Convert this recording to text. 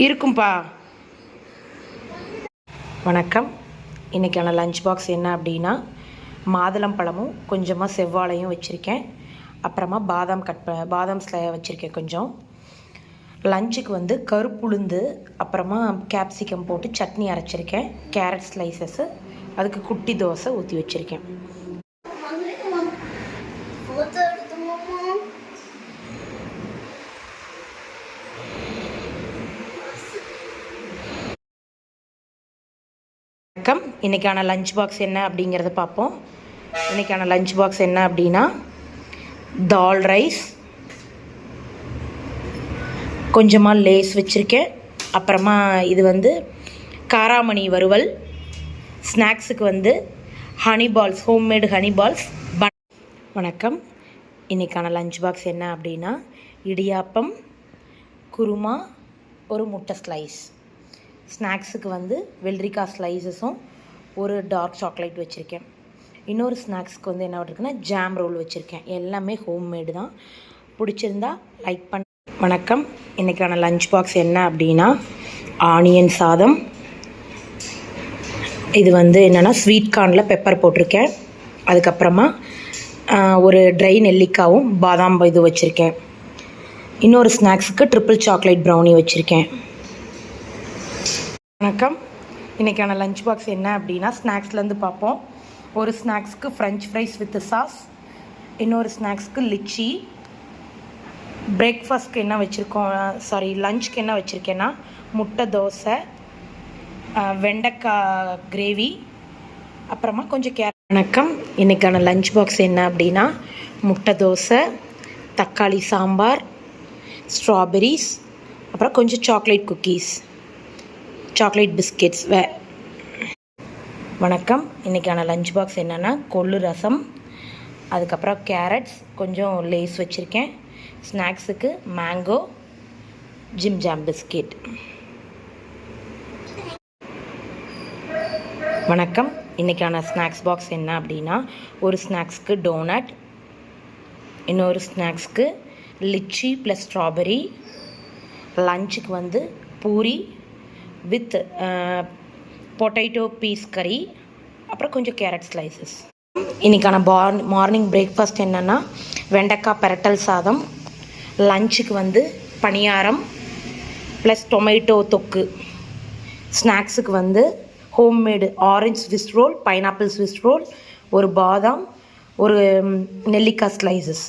இருக்கும்பா. வணக்கம். இன்றைக்கான லஞ்ச் பாக்ஸ் என்ன அப்படின்னா, மாதுளம்பழமும் கொஞ்சமாக செவ்வாழையும் வச்சுருக்கேன். அப்புறமா பாதாம் வச்சுருக்கேன் கொஞ்சம். லஞ்சுக்கு வந்து கருப்புளுந்து, அப்புறமா கேப்சிகம் போட்டு சட்னி அரைச்சிருக்கேன். கேரட் ஸ்லைசஸ்ஸு, அதுக்கு குட்டி தோசை ஊற்றி வச்சுருக்கேன். வணக்கம். இன்றைக்கான லஞ்ச் பாக்ஸ் என்ன அப்படிங்கிறத பார்ப்போம். இன்றைக்கான லஞ்ச் பாக்ஸ் என்ன அப்படின்னா, தால் ரைஸ், கொஞ்சமாக லேஸ் வச்சுருக்கேன். அப்புறமா இது வந்து காராமணி வறுவல். ஸ்நாக்ஸுக்கு வந்து honey balls, homemade honey balls. வணக்கம். இன்றைக்கான லஞ்ச் பாக்ஸ் என்ன அப்படின்னா, இடியாப்பம், குருமா, ஒரு முட்டை ஸ்லைஸ். ஸ்நாக்ஸுக்கு வந்து வெள்ளரிக்காய் ஸ்லைஸஸும் ஒரு டார்க் சாக்லேட் வச்சுருக்கேன். இன்னொரு ஸ்நாக்ஸுக்கு வந்து என்ன இருக்குன்னா, ஜாம் ரோல் வச்சுருக்கேன். எல்லாமே ஹோம்மேடு தான். பிடிச்சிருந்தா லைக் பண்ண. வணக்கம். இன்றைக்கான லஞ்ச் பாக்ஸ் என்ன அப்படின்னா, ஆனியன் சாதம். இது வந்து என்னென்னா, ஸ்வீட் கார்னில் பெப்பர் போட்டிருக்கேன். அதுக்கப்புறமா ஒரு ட்ரை நெல்லிக்காவும் பாதாம் இது வச்சுருக்கேன். இன்னொரு ஸ்நாக்ஸுக்கு ட்ரிபிள் சாக்லேட் ப்ரௌனி வச்சுருக்கேன். வணக்கம். இன்றைக்கான லஞ்ச் பாக்ஸ் என்ன அப்படின்னா, ஸ்நாக்ஸ்லேருந்து பார்ப்போம். ஒரு ஸ்நாக்ஸுக்கு ஃப்ரெஞ்ச் ஃப்ரைஸ் வித் சாஸ். இன்னொரு ஸ்நாக்ஸுக்கு லிச்சி. பிரேக்ஃபாஸ்ட்க்கு என்ன வச்சுருக்கோம், லஞ்சுக்கு என்ன வச்சுருக்கேன்னா, முட்டை தோசை, வெண்டைக்காய் கிரேவி, அப்புறமா கொஞ்சம் வணக்கம். இன்றைக்கான லஞ்ச் பாக்ஸ் என்ன அப்படின்னா, முட்டை தோசை, தக்காளி சாம்பார், ஸ்ட்ராபெரிஸ், அப்புறம் கொஞ்சம் சாக்லேட் குக்கீஸ், சாக்லேட் பிஸ்கெட்ஸ். வணக்கம். இன்றைக்கான லஞ்ச் பாக்ஸ் என்னென்னா, கொள்ளு ரசம், அதுக்கப்புறம் கேரட்ஸ், கொஞ்சம் லேஸ் வச்சுருக்கேன். ஸ்நாக்ஸுக்கு மேங்கோ, ஜிம் ஜாம் பிஸ்கெட். வணக்கம். இன்றைக்கான ஸ்நாக்ஸ் பாக்ஸ் என்ன அப்படின்னா, ஒரு ஸ்நாக்ஸுக்கு டோனட், இன்னொரு ஸ்நாக்ஸுக்கு லிச்சி ப்ளஸ் ஸ்ட்ராபெரி. லஞ்சுக்கு வந்து பூரி வித் பொட்டேட்டோ பீஸ் கறி, அப்புறம் கொஞ்சம் கேரட் ஸ்லைசஸ். இன்றைக்கான மார்னிங் பிரேக்ஃபாஸ்ட் என்னென்னா, வெண்டைக்காய் பெரட்டல் சாதம். லஞ்சுக்கு வந்து பணியாரம் ப்ளஸ் டொமேட்டோ தொக்கு. ஸ்நாக்ஸுக்கு வந்து homemade orange swiss roll, pineapple swiss roll, ஒரு பாதாம், ஒரு நெல்லிக்காய் ஸ்லைசஸ்.